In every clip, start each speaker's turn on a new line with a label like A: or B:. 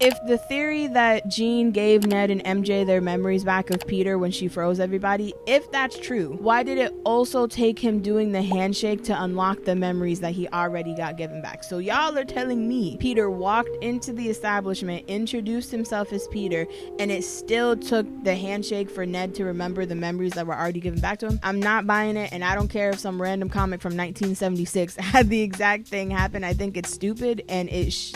A: If the theory that Jean gave Ned and MJ their memories back of Peter when she froze everybody, if that's true, why did it also take him doing the handshake to unlock the memories that he already got given back? So y'all are telling me Peter walked into the establishment, introduced himself as Peter, and it still took the handshake for Ned to remember the memories that were already given back to him? I'm not buying it, and I don't care if some random comic from 1976 had the exact thing happen. I think it's stupid, and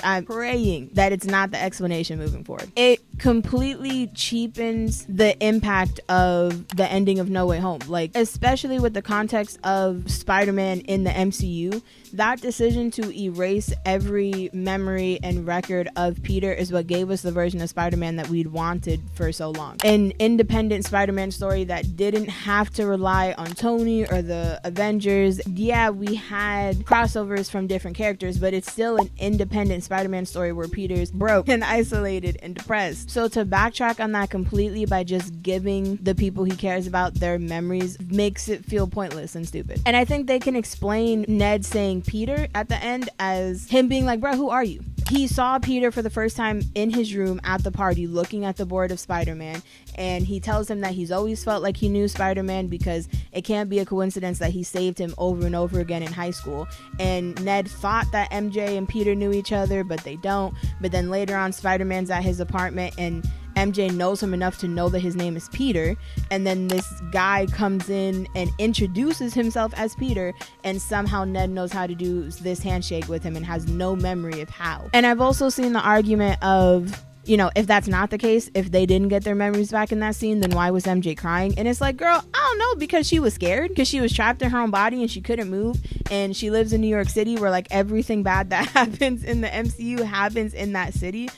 A: I'm praying that it's not the explanation moving forward. It completely cheapens the impact of the ending of No Way Home, like especially with the context of Spider-Man in the MCU. That decision to erase every memory and record of Peter is what gave us the version of Spider-Man that we'd wanted for so long. An independent Spider-Man story that didn't have to rely on Tony or the Avengers. Yeah, we had crossovers from different characters, but it's still an independent Spider-Man story where Peter's broke and isolated and depressed. So to backtrack on that completely by just giving the people he cares about their memories makes it feel pointless and stupid. And I think they can explain Ned saying Peter at the end as him being like, bro, who are you? He saw Peter for the first time in his room at the party looking at the board of Spider-Man, and he tells him that he's always felt like he knew Spider-Man because it can't be a coincidence that he saved him over and over again in high school. And Ned thought that MJ and Peter knew each other, but they don't. But then later on, Spider-Man's at his apartment and MJ knows him enough to know that his name is Peter, and then this guy comes in and introduces himself as Peter, and somehow Ned knows how to do this handshake with him and has no memory of how. And I've also seen the argument of, you know, if that's not the case, if they didn't get their memories back in that scene, then why was MJ crying? And it's like, girl, I don't know, because she was scared, because she was trapped in her own body and she couldn't move, and she lives in New York City where like everything bad that happens in the MCU happens in that city.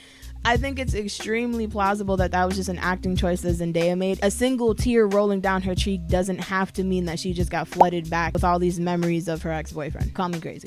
A: I think it's extremely plausible that was just an acting choice that Zendaya made. A single tear rolling down her cheek doesn't have to mean that she just got flooded back with all these memories of her ex-boyfriend. Call me crazy.